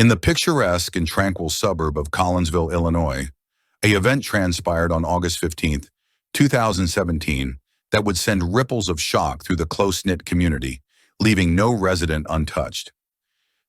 In the picturesque and tranquil suburb of Collinsville, Illinois, an event transpired on August 15th, 2017, that would send ripples of shock through the close-knit community, leaving no resident untouched.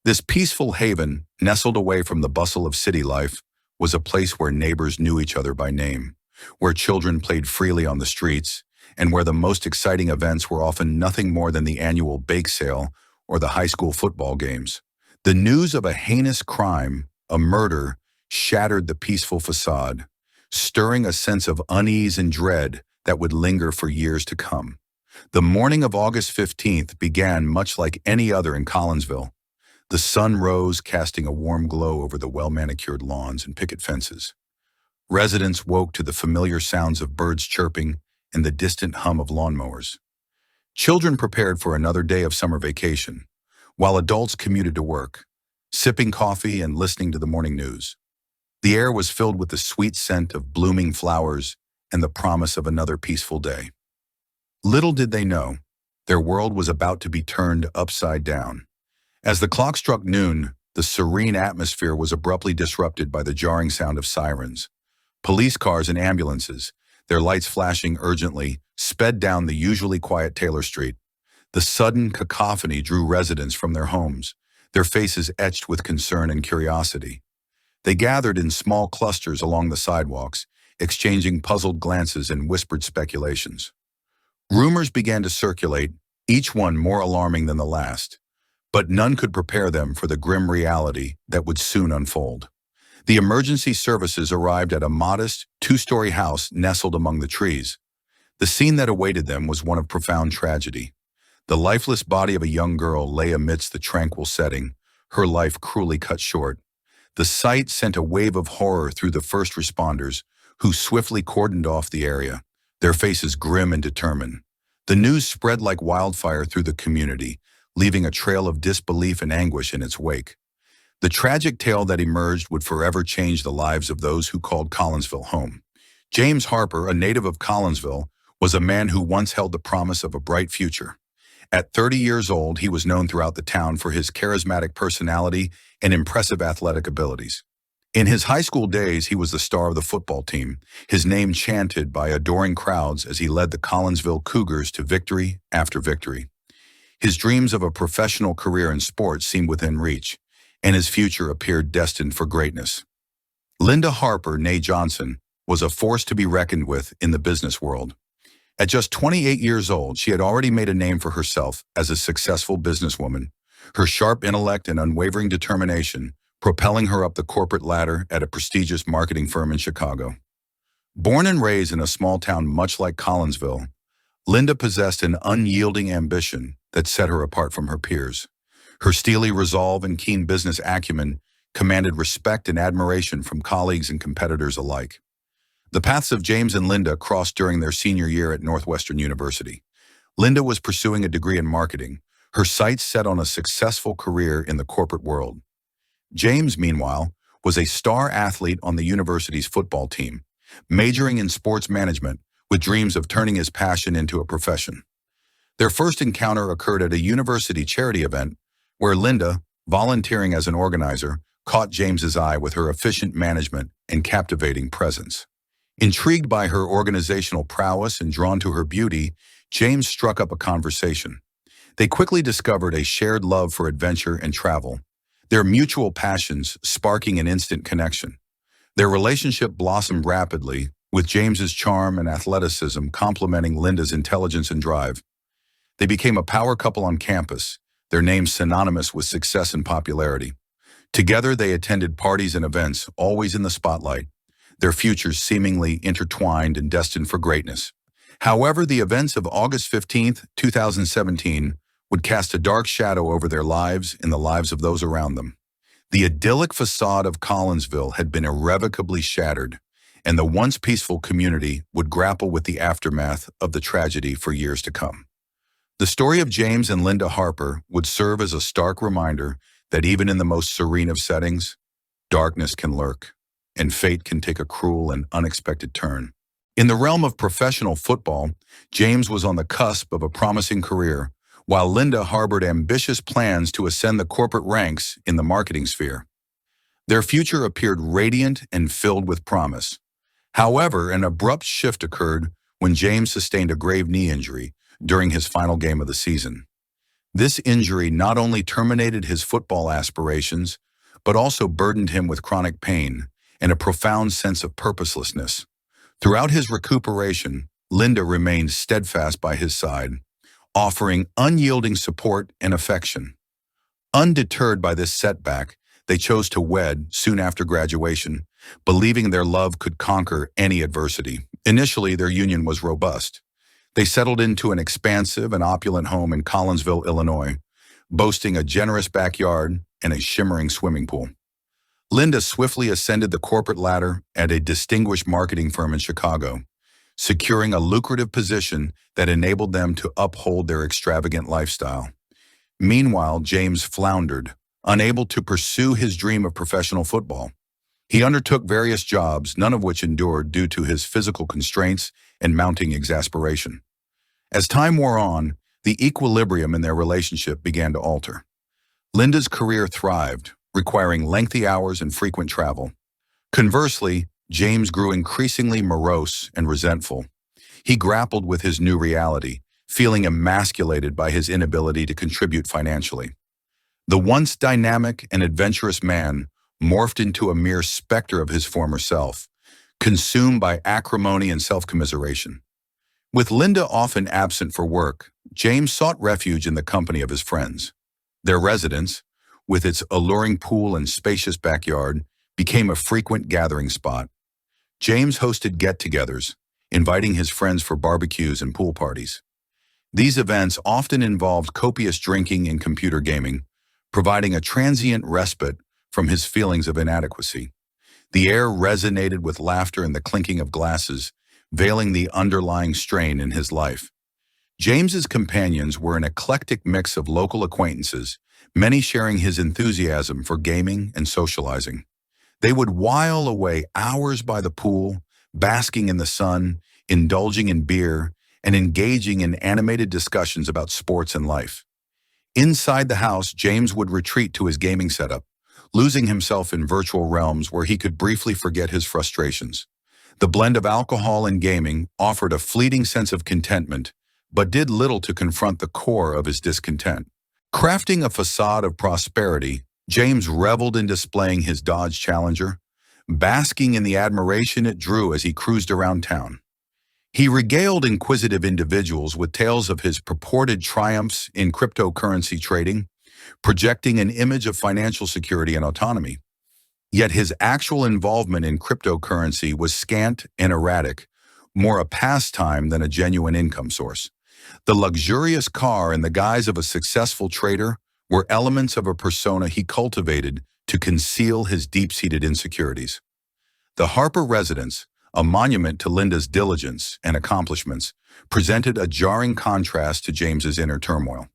This peaceful haven, nestled away from the bustle of city life, was a place where neighbors knew each other by name, where children played freely on the streets, and where the most exciting events were often nothing more than the annual bake sale or the high school football games. The news of a heinous crime, a murder, shattered the peaceful facade, stirring a sense of unease and dread that would linger for years to come. The morning of August 15th began much like any other in Collinsville. The sun rose, casting a warm glow over the well-manicured lawns and picket fences. Residents woke to the familiar sounds of birds chirping and the distant hum of lawnmowers. Children prepared for another day of summer vacation, while adults commuted to work, sipping coffee and listening to the morning news. The air was filled with the sweet scent of blooming flowers and the promise of another peaceful day. Little did they know, their world was about to be turned upside down. As the clock struck noon, the serene atmosphere was abruptly disrupted by the jarring sound of sirens. Police cars and ambulances, their lights flashing urgently, sped down the usually quiet Taylor Street. The sudden cacophony drew residents from their homes, their faces etched with concern and curiosity. They gathered in small clusters along the sidewalks, exchanging puzzled glances and whispered speculations. Rumors began to circulate, each one more alarming than the last, but none could prepare them for the grim reality that would soon unfold. The emergency services arrived at a modest, two-story house nestled among the trees. The scene that awaited them was one of profound tragedy. The lifeless body of a young girl lay amidst the tranquil setting, her life cruelly cut short. The sight sent a wave of horror through the first responders, who swiftly cordoned off the area, their faces grim and determined. The news spread like wildfire through the community, leaving a trail of disbelief and anguish in its wake. The tragic tale that emerged would forever change the lives of those who called Collinsville home. James Harper, a native of Collinsville, was a man who once held the promise of a bright future. At 30 years old, he was known throughout the town for his charismatic personality and impressive athletic abilities. In his high school days, he was the star of the football team, his name chanted by adoring crowds as he led the Collinsville Cougars to victory after victory. His dreams of a professional career in sports seemed within reach, and his future appeared destined for greatness. Linda Harper, née Johnson, was a force to be reckoned with in the business world. At just 28 years old, she had already made a name for herself as a successful businesswoman, her sharp intellect and unwavering determination propelling her up the corporate ladder at a prestigious marketing firm in Chicago. Born and raised in a small town much like Collinsville, Linda possessed an unyielding ambition that set her apart from her peers. Her steely resolve and keen business acumen commanded respect and admiration from colleagues and competitors alike. The paths of James and Linda crossed during their senior year at Northwestern University. Linda was pursuing a degree in marketing, her sights set on a successful career in the corporate world. James, meanwhile, was a star athlete on the university's football team, majoring in sports management with dreams of turning his passion into a profession. Their first encounter occurred at a university charity event where Linda, volunteering as an organizer, caught James's eye with her efficient management and captivating presence. Intrigued by her organizational prowess and drawn to her beauty, James struck up a conversation. They quickly discovered a shared love for adventure and travel, their mutual passions sparking an instant connection. Their relationship blossomed rapidly, with James's charm and athleticism complementing Linda's intelligence and drive. They became a power couple on campus, their names synonymous with success and popularity. Together, they attended parties and events, always in the spotlight, their futures seemingly intertwined and destined for greatness. However, the events of August 15th, 2017 would cast a dark shadow over their lives and the lives of those around them. The idyllic facade of Collinsville had been irrevocably shattered, and the once peaceful community would grapple with the aftermath of the tragedy for years to come. The story of James and Linda Harper would serve as a stark reminder that even in the most serene of settings, darkness can lurk, and fate can take a cruel and unexpected turn. In the realm of professional football, James was on the cusp of a promising career, while Linda harbored ambitious plans to ascend the corporate ranks in the marketing sphere. Their future appeared radiant and filled with promise. However, an abrupt shift occurred when James sustained a grave knee injury during his final game of the season. This injury not only terminated his football aspirations, but also burdened him with chronic pain and a profound sense of purposelessness. Throughout his recuperation, Linda remained steadfast by his side, offering unyielding support and affection. Undeterred by this setback, they chose to wed soon after graduation, believing their love could conquer any adversity. Initially, their union was robust. They settled into an expansive and opulent home in Collinsville, Illinois, boasting a generous backyard and a shimmering swimming pool. Linda swiftly ascended the corporate ladder at a distinguished marketing firm in Chicago, securing a lucrative position that enabled them to uphold their extravagant lifestyle. Meanwhile, James floundered, unable to pursue his dream of professional football. He undertook various jobs, none of which endured due to his physical constraints and mounting exasperation. As time wore on, the equilibrium in their relationship began to alter. Linda's career thrived, requiring lengthy hours and frequent travel. Conversely, James grew increasingly morose and resentful. He grappled with his new reality, feeling emasculated by his inability to contribute financially. The once dynamic and adventurous man morphed into a mere specter of his former self, consumed by acrimony and self-commiseration. With Linda often absent for work, James sought refuge in the company of his friends. Their residence, with its alluring pool and spacious backyard, became a frequent gathering spot. James hosted get-togethers, inviting his friends for barbecues and pool parties. These events often involved copious drinking and computer gaming, providing a transient respite from his feelings of inadequacy. The air resonated with laughter and the clinking of glasses, veiling the underlying strain in his life. James's companions were an eclectic mix of local acquaintances, many sharing his enthusiasm for gaming and socializing. They would while away hours by the pool, basking in the sun, indulging in beer, and engaging in animated discussions about sports and life. Inside the house, James would retreat to his gaming setup, losing himself in virtual realms where he could briefly forget his frustrations. The blend of alcohol and gaming offered a fleeting sense of contentment, but did little to confront the core of his discontent. Crafting a facade of prosperity, James reveled in displaying his Dodge Challenger, basking in the admiration it drew as he cruised around town. He regaled inquisitive individuals with tales of his purported triumphs in cryptocurrency trading, projecting an image of financial security and autonomy. Yet his actual involvement in cryptocurrency was scant and erratic, more a pastime than a genuine income source. The luxurious car and the guise of a successful trader were elements of a persona he cultivated to conceal his deep-seated insecurities. The Harper residence, a monument to Linda's diligence and accomplishments, presented a jarring contrast to James's inner turmoil.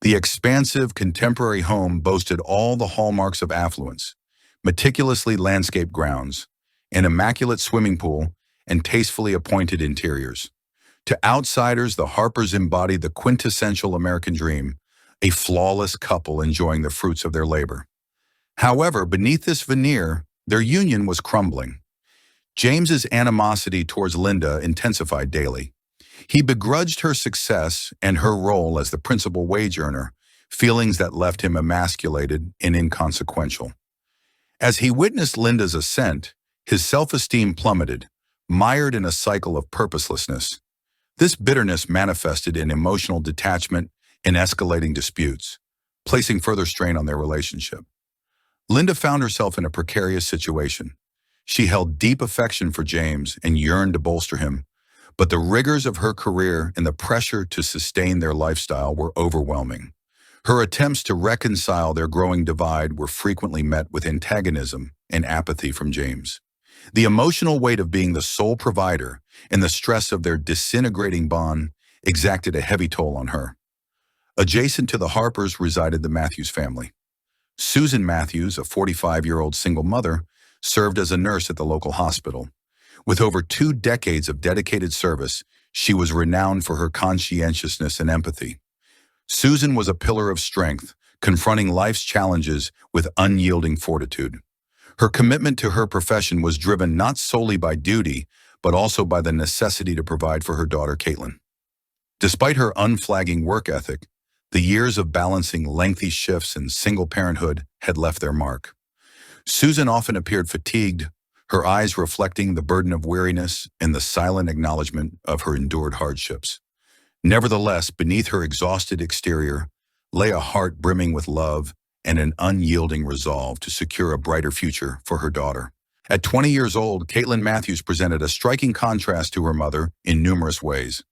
The expansive, contemporary home boasted all the hallmarks of affluence: meticulously landscaped grounds, an immaculate swimming pool, and tastefully appointed interiors. To outsiders, the Harpers embodied the quintessential American dream, a flawless couple enjoying the fruits of their labor. However, beneath this veneer, their union was crumbling. James's animosity towards Linda intensified daily. He begrudged her success and her role as the principal wage earner, feelings that left him emasculated and inconsequential. As he witnessed Linda's ascent, his self-esteem plummeted, mired in a cycle of purposelessness. This bitterness manifested in emotional detachment and escalating disputes, placing further strain on their relationship. Linda found herself in a precarious situation. She held deep affection for James and yearned to bolster him, but the rigors of her career and the pressure to sustain their lifestyle were overwhelming. Her attempts to reconcile their growing divide were frequently met with antagonism and apathy from James. The emotional weight of being the sole provider and the stress of their disintegrating bond exacted a heavy toll on her. Adjacent to the Harpers resided the Matthews family. Susan Matthews, a 45-year-old single mother, served as a nurse at the local hospital. With over 2 decades of dedicated service, she was renowned for her conscientiousness and empathy. Susan was a pillar of strength, confronting life's challenges with unyielding fortitude. Her commitment to her profession was driven not solely by duty, but also by the necessity to provide for her daughter, Caitlin. Despite her unflagging work ethic, the years of balancing lengthy shifts and single parenthood had left their mark. Susan often appeared fatigued, her eyes reflecting the burden of weariness and the silent acknowledgement of her endured hardships. Nevertheless, beneath her exhausted exterior lay a heart brimming with love and an unyielding resolve to secure a brighter future for her daughter. At 20 years old, Caitlin Matthews presented a striking contrast to her mother in numerous ways.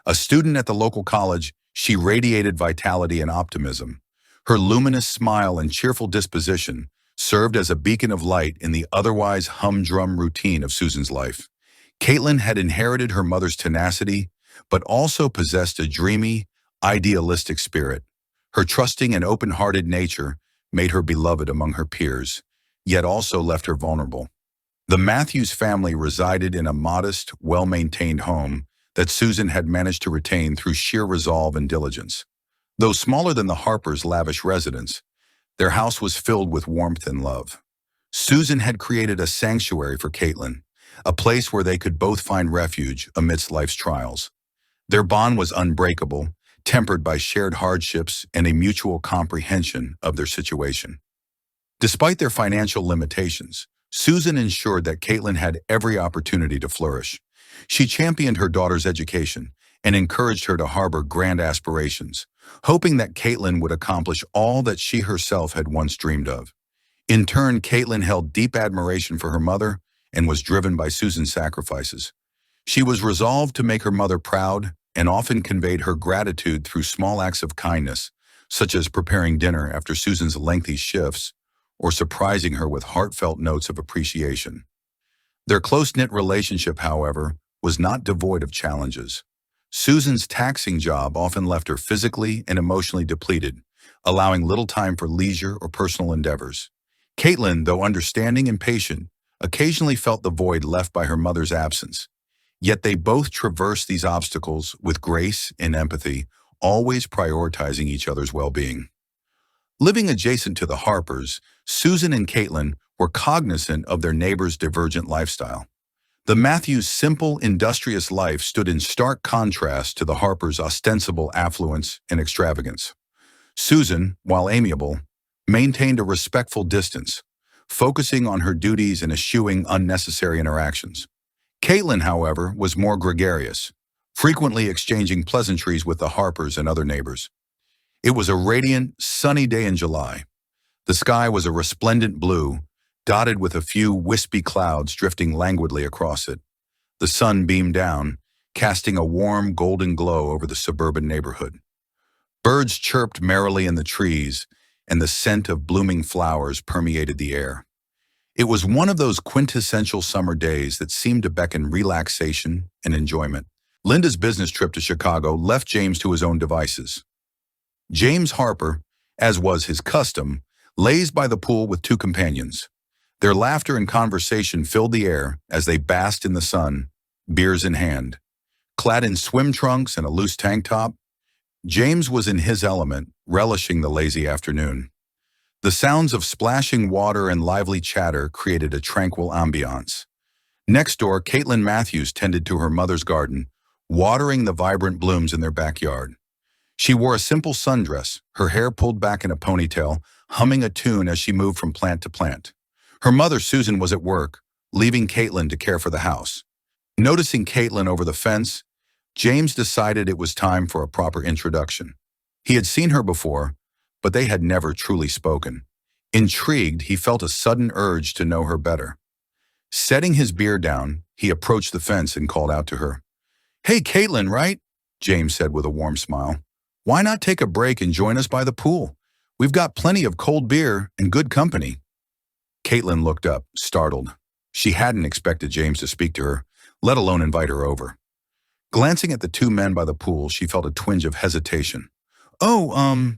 A student at the local college, she radiated vitality and optimism. Her luminous smile and cheerful disposition served as a beacon of light in the otherwise humdrum routine of Susan's life. Caitlin had inherited her mother's tenacity, but also possessed a dreamy, idealistic spirit. Her trusting and open-hearted nature made her beloved among her peers, yet also left her vulnerable. The Matthews family resided in a modest, well-maintained home that Susan had managed to retain through sheer resolve and diligence. Though smaller than the Harpers' lavish residence, their house was filled with warmth and love. Susan had created a sanctuary for Caitlin, a place where they could both find refuge amidst life's trials. Their bond was unbreakable, tempered by shared hardships and a mutual comprehension of their situation. Despite their financial limitations, Susan ensured that Caitlin had every opportunity to flourish. She championed her daughter's education and encouraged her to harbor grand aspirations, hoping that Caitlin would accomplish all that she herself had once dreamed of. In turn, Caitlin held deep admiration for her mother and was driven by Susan's sacrifices. She was resolved to make her mother proud and often conveyed her gratitude through small acts of kindness, such as preparing dinner after Susan's lengthy shifts or surprising her with heartfelt notes of appreciation. Their close-knit relationship, however, was not devoid of challenges. Susan's taxing job often left her physically and emotionally depleted, allowing little time for leisure or personal endeavors. Caitlin, though understanding and patient, occasionally felt the void left by her mother's absence. Yet they both traversed these obstacles with grace and empathy, always prioritizing each other's well-being. Living adjacent to the Harpers, Susan and Caitlin were cognizant of their neighbors' divergent lifestyle. The Matthews' simple, industrious life stood in stark contrast to the Harpers' ostensible affluence and extravagance. Susan, while amiable, maintained a respectful distance, focusing on her duties and eschewing unnecessary interactions. Caitlin, however, was more gregarious, frequently exchanging pleasantries with the Harpers and other neighbors. It was a radiant, sunny day in July. The sky was a resplendent blue, dotted with a few wispy clouds drifting languidly across it. The sun beamed down, casting a warm, golden glow over the suburban neighborhood. Birds chirped merrily in the trees, and the scent of blooming flowers permeated the air. It was one of those quintessential summer days that seemed to beckon relaxation and enjoyment. Linda's business trip to Chicago left James to his own devices. James Harper, as was his custom, lazed by the pool with two companions. Their laughter and conversation filled the air as they basked in the sun, beers in hand. Clad in swim trunks and a loose tank top, James was in his element, relishing the lazy afternoon. The sounds of splashing water and lively chatter created a tranquil ambiance. Next door, Caitlin Matthews tended to her mother's garden, watering the vibrant blooms in their backyard. She wore a simple sundress, her hair pulled back in a ponytail, humming a tune as she moved from plant to plant. Her mother, Susan, was at work, leaving Caitlin to care for the house. Noticing Caitlin over the fence, James decided it was time for a proper introduction. He had seen her before, but they had never truly spoken. Intrigued, he felt a sudden urge to know her better. Setting his beer down, he approached the fence and called out to her. "Hey, Caitlin, right?" James said with a warm smile. "Why not take a break and join us by the pool? We've got plenty of cold beer and good company." Caitlin looked up, startled. She hadn't expected James to speak to her, let alone invite her over. Glancing at the two men by the pool, she felt a twinge of hesitation. "Oh,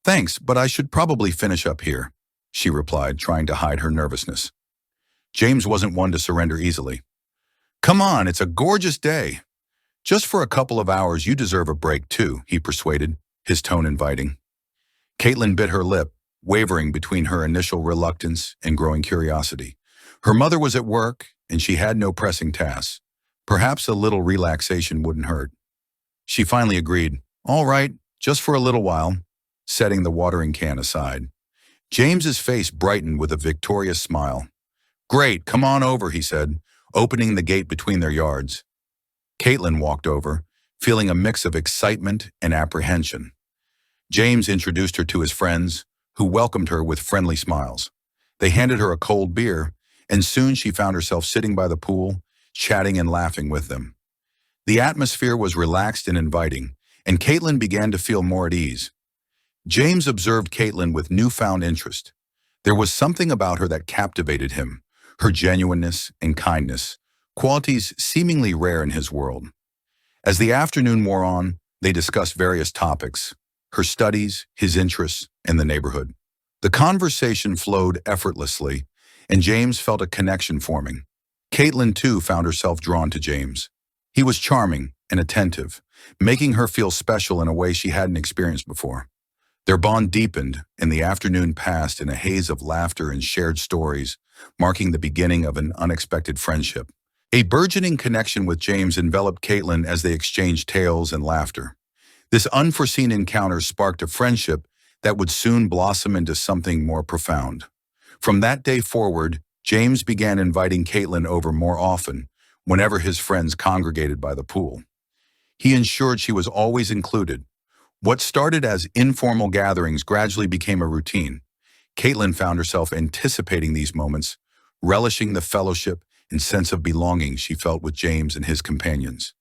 thanks, but I should probably finish up here," she replied, trying to hide her nervousness. James wasn't one to surrender easily. "Come on, it's a gorgeous day. Just for a couple of hours, you deserve a break too," he persuaded, his tone inviting. Caitlin bit her lip, wavering between her initial reluctance and growing curiosity. Her mother was at work, and she had no pressing tasks. Perhaps a little relaxation wouldn't hurt. She finally agreed, "All right, just for a little while," setting the watering can aside. James's face brightened with a victorious smile. "Great, come on over," he said, opening the gate between their yards. Caitlin walked over, feeling a mix of excitement and apprehension. James introduced her to his friends, who welcomed her with friendly smiles. They handed her a cold beer, and soon she found herself sitting by the pool, chatting and laughing with them. The atmosphere was relaxed and inviting, and Caitlin began to feel more at ease. James observed Caitlin with newfound interest. There was something about her that captivated him, her genuineness and kindness, qualities seemingly rare in his world. As the afternoon wore on, they discussed various topics, her studies, his interests, and the neighborhood. The conversation flowed effortlessly, and James felt a connection forming. Caitlin, too, found herself drawn to James. He was charming and attentive, making her feel special in a way she hadn't experienced before. Their bond deepened, and the afternoon passed in a haze of laughter and shared stories, marking the beginning of an unexpected friendship. A burgeoning connection with James enveloped Caitlin as they exchanged tales and laughter. This unforeseen encounter sparked a friendship that would soon blossom into something more profound. From that day forward, James began inviting Caitlin over more often, whenever his friends congregated by the pool. He ensured she was always included. What started as informal gatherings gradually became a routine. Caitlin found herself anticipating these moments, relishing the fellowship and sense of belonging she felt with James and his companions.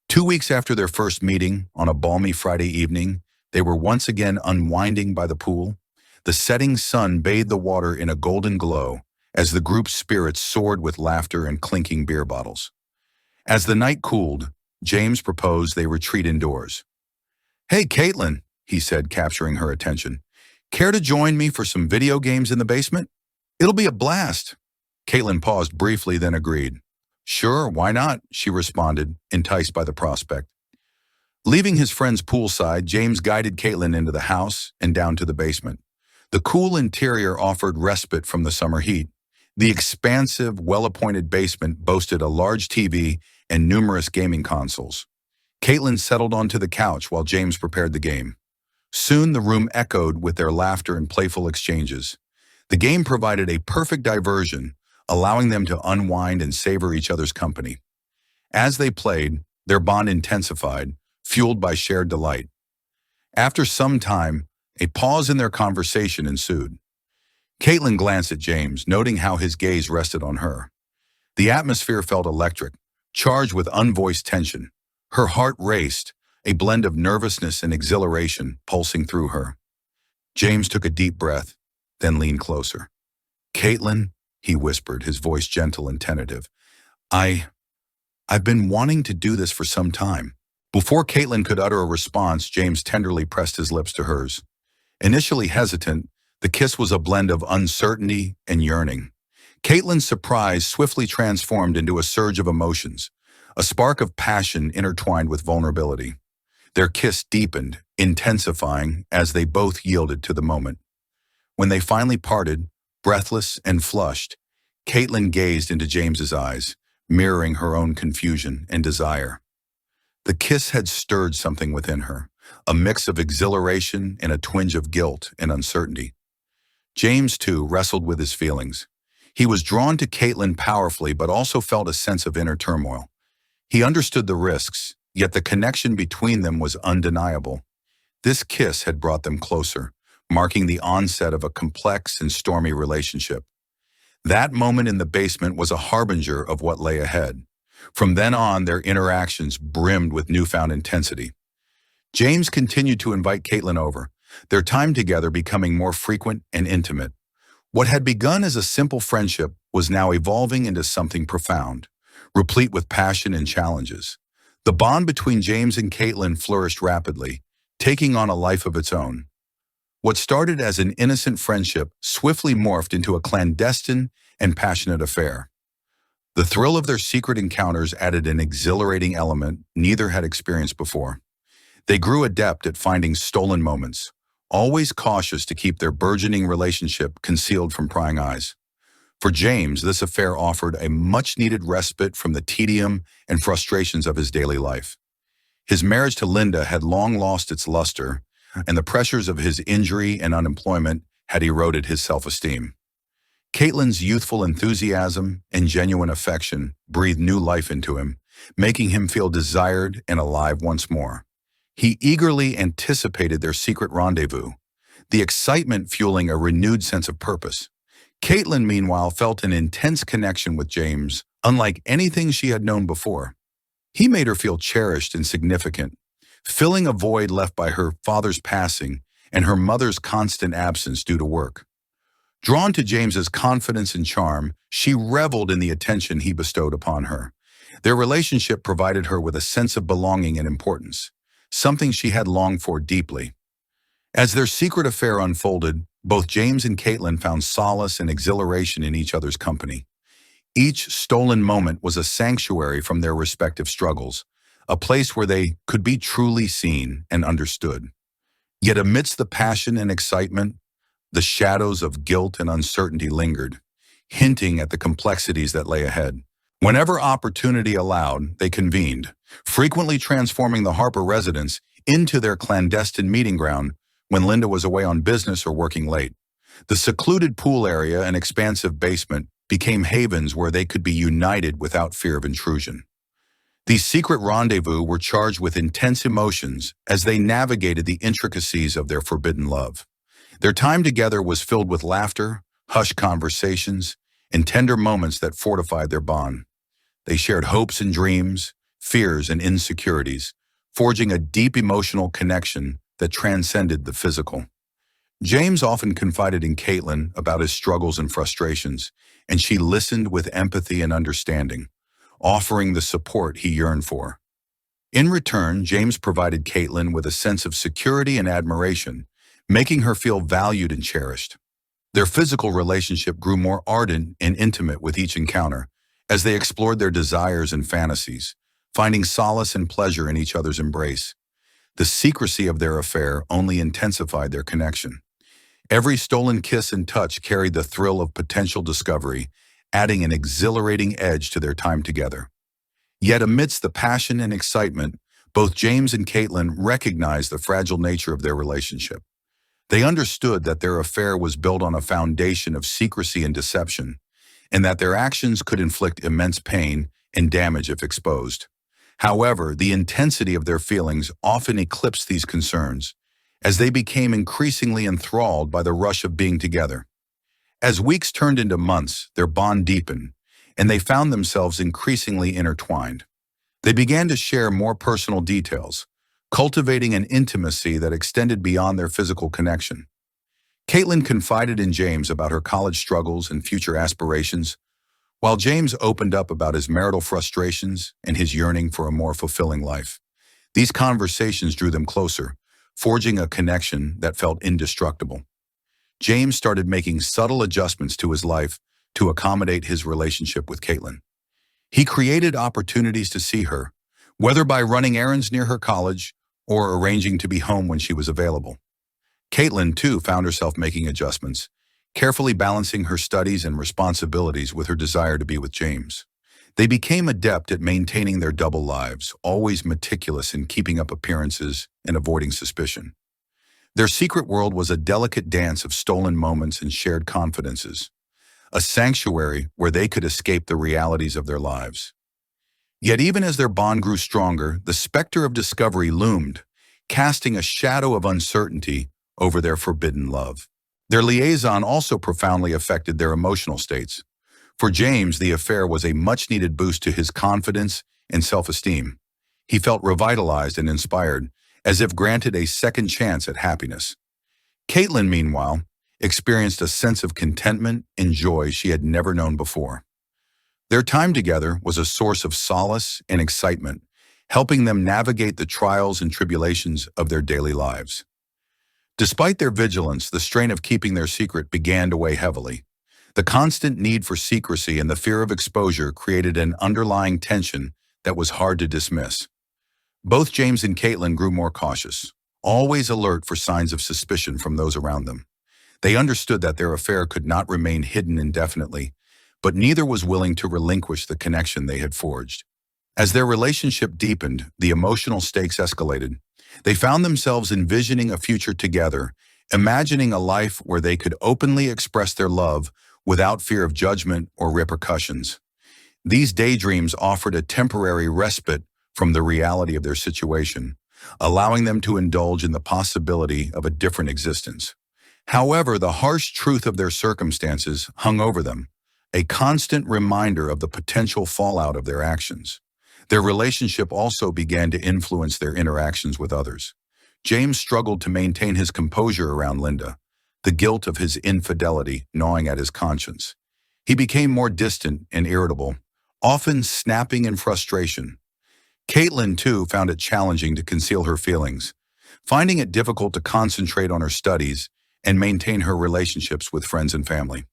2 weeks after their first meeting, on a balmy Friday evening, they were once again unwinding by the pool. The setting sun bathed the water in a golden glow as the group's spirits soared with laughter and clinking beer bottles. As the night cooled, James proposed they retreat indoors. "Hey, Caitlin," he said, capturing her attention. "Care to join me for some video games in the basement? It'll be a blast." Caitlin paused briefly, then agreed. "Sure, why not?" she responded, enticed by the prospect. Leaving his friends poolside, James guided Caitlin into the house and down to the basement. The cool interior offered respite from the summer heat. The expansive, well-appointed basement boasted a large TV and numerous gaming consoles. Caitlin settled onto the couch while James prepared the game. Soon the room echoed with their laughter and playful exchanges. The game provided a perfect diversion, allowing them to unwind and savor each other's company. As they played, their bond intensified, fueled by shared delight. After some time, a pause in their conversation ensued. Caitlin glanced at James, noting how his gaze rested on her. The atmosphere felt electric, charged with unvoiced tension. Her heart raced, a blend of nervousness and exhilaration pulsing through her. James took a deep breath, then leaned closer. "Caitlin," he whispered, his voice gentle and tentative. I've been wanting to do this for some time." Before Caitlin could utter a response, James tenderly pressed his lips to hers. Initially hesitant, the kiss was a blend of uncertainty and yearning. Caitlin's surprise swiftly transformed into a surge of emotions, a spark of passion intertwined with vulnerability. Their kiss deepened, intensifying as they both yielded to the moment. When they finally parted, breathless and flushed, Caitlin gazed into James's eyes, mirroring her own confusion and desire. The kiss had stirred something within her, a mix of exhilaration and a twinge of guilt and uncertainty. James, too, wrestled with his feelings. He was drawn to Caitlin powerfully, but also felt a sense of inner turmoil. He understood the risks, yet the connection between them was undeniable. This kiss had brought them closer, marking the onset of a complex and stormy relationship. That moment in the basement was a harbinger of what lay ahead. From then on, their interactions brimmed with newfound intensity. James continued to invite Caitlin over, their time together becoming more frequent and intimate. What had begun as a simple friendship was now evolving into something profound, replete with passion and challenges. The bond between James and Caitlin flourished rapidly, taking on a life of its own. What started as an innocent friendship swiftly morphed into a clandestine and passionate affair. The thrill of their secret encounters added an exhilarating element neither had experienced before. They grew adept at finding stolen moments, always cautious to keep their burgeoning relationship concealed from prying eyes. For James, this affair offered a much-needed respite from the tedium and frustrations of his daily life. His marriage to Linda had long lost its luster, and the pressures of his injury and unemployment had eroded his self-esteem. Caitlin's youthful enthusiasm and genuine affection breathed new life into him, making him feel desired and alive once more. He eagerly anticipated their secret rendezvous, the excitement fueling a renewed sense of purpose. Caitlin, meanwhile, felt an intense connection with James, unlike anything she had known before. He made her feel cherished and significant, filling a void left by her father's passing and her mother's constant absence due to work. Drawn to James's confidence and charm, she reveled in the attention he bestowed upon her. Their relationship provided her with a sense of belonging and importance, something she had longed for deeply. As their secret affair unfolded, both James and Caitlin found solace and exhilaration in each other's company. Each stolen moment was a sanctuary from their respective struggles, a place where they could be truly seen and understood. Yet amidst the passion and excitement, the shadows of guilt and uncertainty lingered, hinting at the complexities that lay ahead. Whenever opportunity allowed, they convened, frequently transforming the Harper residence into their clandestine meeting ground when Linda was away on business or working late. The secluded pool area and expansive basement became havens where they could be united without fear of intrusion. These secret rendezvous were charged with intense emotions as they navigated the intricacies of their forbidden love. Their time together was filled with laughter, hushed conversations, and tender moments that fortified their bond. They shared hopes and dreams, fears and insecurities, forging a deep emotional connection that transcended the physical. James often confided in Caitlin about his struggles and frustrations, and she listened with empathy and understanding, offering the support he yearned for. In return, James provided Caitlin with a sense of security and admiration, making her feel valued and cherished. Their physical relationship grew more ardent and intimate with each encounter, as they explored their desires and fantasies, finding solace and pleasure in each other's embrace. The secrecy of their affair only intensified their connection. Every stolen kiss and touch carried the thrill of potential discovery, adding an exhilarating edge to their time together. Yet amidst the passion and excitement, both James and Caitlin recognized the fragile nature of their relationship. They understood that their affair was built on a foundation of secrecy and deception, and that their actions could inflict immense pain and damage if exposed. However, the intensity of their feelings often eclipsed these concerns, as they became increasingly enthralled by the rush of being together. As weeks turned into months, their bond deepened, and they found themselves increasingly intertwined. They began to share more personal details, cultivating an intimacy that extended beyond their physical connection. Caitlin confided in James about her college struggles and future aspirations, while James opened up about his marital frustrations and his yearning for a more fulfilling life. These conversations drew them closer, forging a connection that felt indestructible. James started making subtle adjustments to his life to accommodate his relationship with Caitlin. He created opportunities to see her, whether by running errands near her college or arranging to be home when she was available. Caitlin, too, found herself making adjustments, carefully balancing her studies and responsibilities with her desire to be with James. They became adept at maintaining their double lives, always meticulous in keeping up appearances and avoiding suspicion. Their secret world was a delicate dance of stolen moments and shared confidences, a sanctuary where they could escape the realities of their lives. Yet even as their bond grew stronger, the specter of discovery loomed, casting a shadow of uncertainty over their forbidden love. Their liaison also profoundly affected their emotional states. For James, the affair was a much-needed boost to his confidence and self-esteem. He felt revitalized and inspired, as if granted a second chance at happiness. Caitlin, meanwhile, experienced a sense of contentment and joy she had never known before. Their time together was a source of solace and excitement, helping them navigate the trials and tribulations of their daily lives. Despite their vigilance, the strain of keeping their secret began to weigh heavily. The constant need for secrecy and the fear of exposure created an underlying tension that was hard to dismiss. Both James and Caitlin grew more cautious, always alert for signs of suspicion from those around them. They understood that their affair could not remain hidden indefinitely, but neither was willing to relinquish the connection they had forged. As their relationship deepened, the emotional stakes escalated. They found themselves envisioning a future together, imagining a life where they could openly express their love without fear of judgment or repercussions. These daydreams offered a temporary respite from the reality of their situation, allowing them to indulge in the possibility of a different existence. However, the harsh truth of their circumstances hung over them, a constant reminder of the potential fallout of their actions. Their relationship also began to influence their interactions with others. James struggled to maintain his composure around Linda, the guilt of his infidelity gnawing at his conscience. He became more distant and irritable, often snapping in frustration. Caitlin, too, found it challenging to conceal her feelings, finding it difficult to concentrate on her studies and maintain her relationships with friends and family.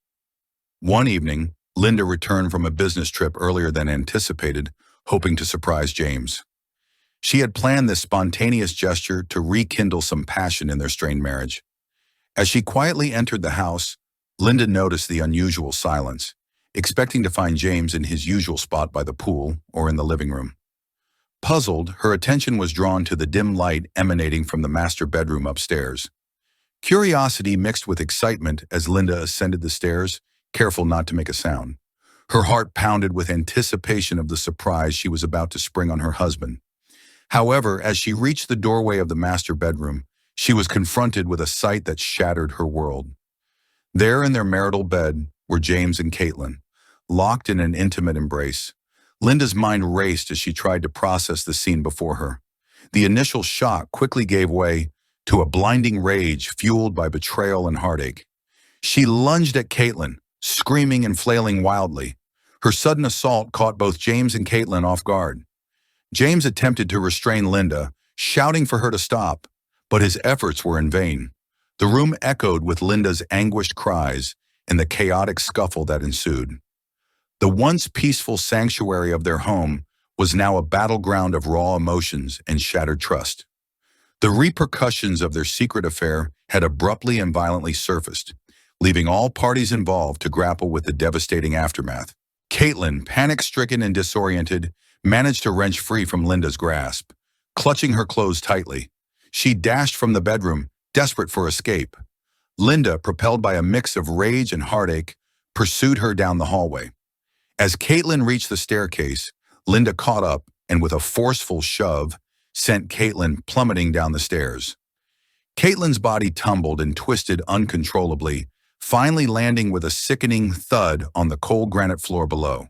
One evening, Linda returned from a business trip earlier than anticipated, hoping to surprise James. She had planned this spontaneous gesture to rekindle some passion in their strained marriage. As she quietly entered the house, Linda noticed the unusual silence, expecting to find James in his usual spot by the pool or in the living room. Puzzled, her attention was drawn to the dim light emanating from the master bedroom upstairs. Curiosity mixed with excitement as Linda ascended the stairs, careful not to make a sound. Her heart pounded with anticipation of the surprise she was about to spring on her husband. However, as she reached the doorway of the master bedroom, she was confronted with a sight that shattered her world. There in their marital bed were James and Caitlin, locked in an intimate embrace. Linda's mind raced as she tried to process the scene before her. The initial shock quickly gave way to a blinding rage fueled by betrayal and heartache. She lunged at Caitlin, screaming and flailing wildly. Her sudden assault caught both James and Caitlin off guard. James attempted to restrain Linda, shouting for her to stop, but his efforts were in vain. The room echoed with Linda's anguished cries and the chaotic scuffle that ensued. The once peaceful sanctuary of their home was now a battleground of raw emotions and shattered trust. The repercussions of their secret affair had abruptly and violently surfaced, leaving all parties involved to grapple with the devastating aftermath. Caitlin, panic-stricken and disoriented, managed to wrench free from Linda's grasp. Clutching her clothes tightly, she dashed from the bedroom, desperate for escape. Linda, propelled by a mix of rage and heartache, pursued her down the hallway. As Caitlin reached the staircase, Linda caught up and with a forceful shove, sent Caitlin plummeting down the stairs. Caitlin's body tumbled and twisted uncontrollably, finally landing with a sickening thud on the cold granite floor below.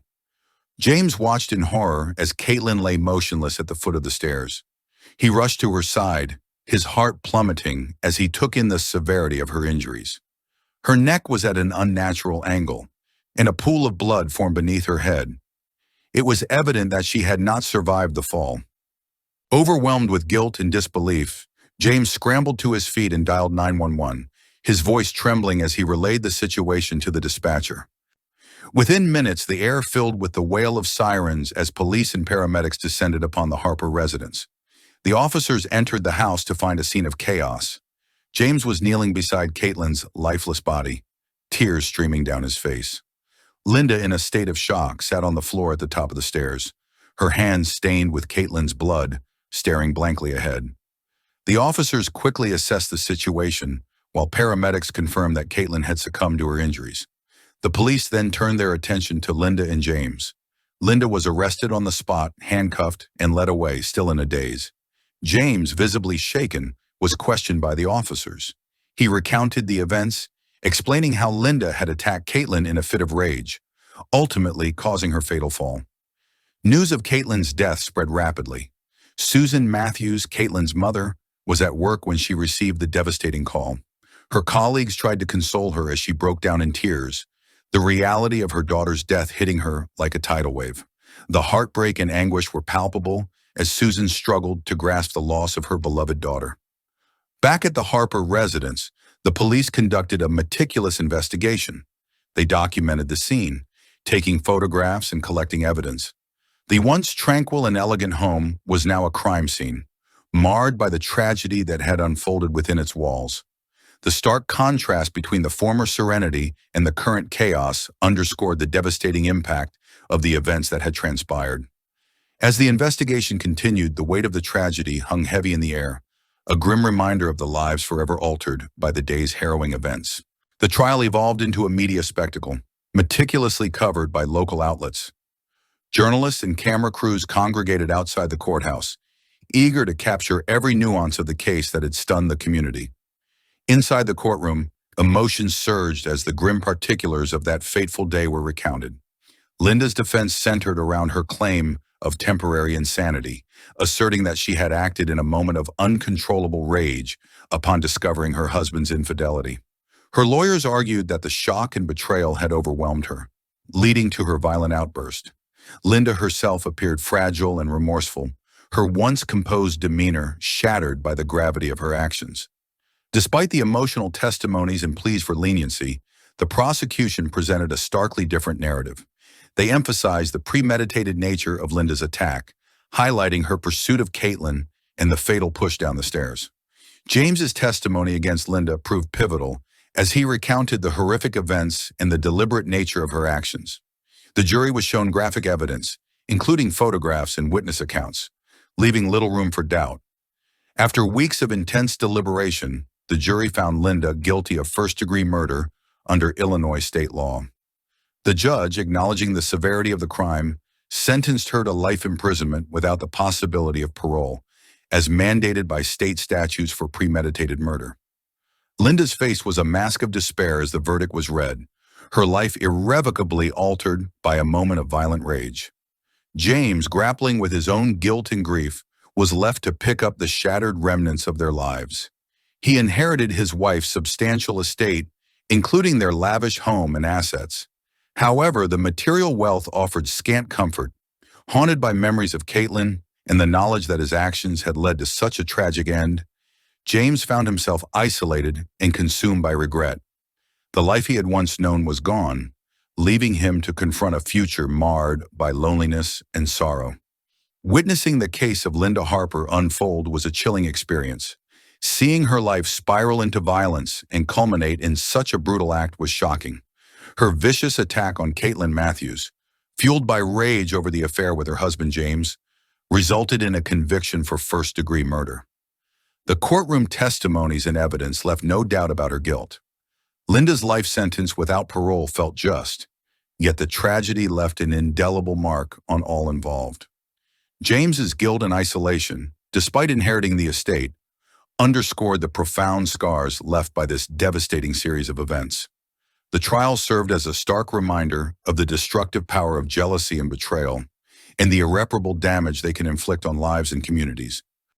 James watched in horror as Caitlin lay motionless at the foot of the stairs. He rushed to her side, his heart plummeting as he took in the severity of her injuries. Her neck was at an unnatural angle, and a pool of blood formed beneath her head. It was evident that she had not survived the fall. Overwhelmed with guilt and disbelief, James scrambled to his feet and dialed 911, his voice trembling as he relayed the situation to the dispatcher. Within minutes, the air filled with the wail of sirens as police and paramedics descended upon the Harper residence. The officers entered the house to find a scene of chaos. James was kneeling beside Caitlin's lifeless body, tears streaming down his face. Linda, in a state of shock, sat on the floor at the top of the stairs, her hands stained with Caitlin's blood, staring blankly ahead. The officers quickly assessed the situation, while paramedics confirmed that Caitlin had succumbed to her injuries. The police then turned their attention to Linda and James. Linda was arrested on the spot, handcuffed, and led away, still in a daze. James, visibly shaken, was questioned by the officers. He recounted the events, explaining how Linda had attacked Caitlin in a fit of rage, ultimately causing her fatal fall. News of Caitlin's death spread rapidly. Susan Matthews, Caitlin's mother, was at work when she received the devastating call. Her colleagues tried to console her as she broke down in tears, the reality of her daughter's death hitting her like a tidal wave. The heartbreak and anguish were palpable as Susan struggled to grasp the loss of her beloved daughter. Back at the Harper residence, the police conducted a meticulous investigation. They documented the scene, taking photographs and collecting evidence. The once tranquil and elegant home was now a crime scene, marred by the tragedy that had unfolded within its walls. The stark contrast between the former serenity and the current chaos underscored the devastating impact of the events that had transpired. As the investigation continued, the weight of the tragedy hung heavy in the air, a grim reminder of the lives forever altered by the day's harrowing events. The trial evolved into a media spectacle, meticulously covered by local outlets. Journalists and camera crews congregated outside the courthouse, eager to capture every nuance of the case that had stunned the community. Inside the courtroom, emotions surged as the grim particulars of that fateful day were recounted. Linda's defense centered around her claim of temporary insanity, asserting that she had acted in a moment of uncontrollable rage upon discovering her husband's infidelity. Her lawyers argued that the shock and betrayal had overwhelmed her, leading to her violent outburst. Linda herself appeared fragile and remorseful, her once composed demeanor shattered by the gravity of her actions. Despite the emotional testimonies and pleas for leniency, the prosecution presented a starkly different narrative. They emphasized the premeditated nature of Linda's attack, highlighting her pursuit of Caitlin and the fatal push down the stairs. James's testimony against Linda proved pivotal as he recounted the horrific events and the deliberate nature of her actions. The jury was shown graphic evidence, including photographs and witness accounts, leaving little room for doubt. After weeks of intense deliberation, the jury found Linda guilty of first-degree murder under Illinois state law. The judge, acknowledging the severity of the crime, sentenced her to life imprisonment without the possibility of parole, as mandated by state statutes for premeditated murder. Linda's face was a mask of despair as the verdict was read, her life irrevocably altered by a moment of violent rage. James, grappling with his own guilt and grief, was left to pick up the shattered remnants of their lives. He inherited his wife's substantial estate, including their lavish home and assets. However, the material wealth offered scant comfort, haunted by memories of Caitlin and the knowledge that his actions had led to such a tragic end. James found himself isolated and consumed by regret. The life he had once known was gone, leaving him to confront a future marred by loneliness and sorrow. Witnessing the case of Linda Harper unfold was a chilling experience. Seeing her life spiral into violence and culminate in such a brutal act was shocking. Her vicious attack on Caitlin Matthews, fueled by rage over the affair with her husband James, resulted in a conviction for first-degree murder. The courtroom testimonies and evidence left no doubt about her guilt. Linda's life sentence without parole felt just, yet the tragedy left an indelible mark on all involved. James's guilt and isolation, despite inheriting the estate, underscored the profound scars left by this devastating series of events. The trial served as a stark reminder of the destructive power of jealousy and betrayal, and the irreparable damage they can inflict on lives and communities.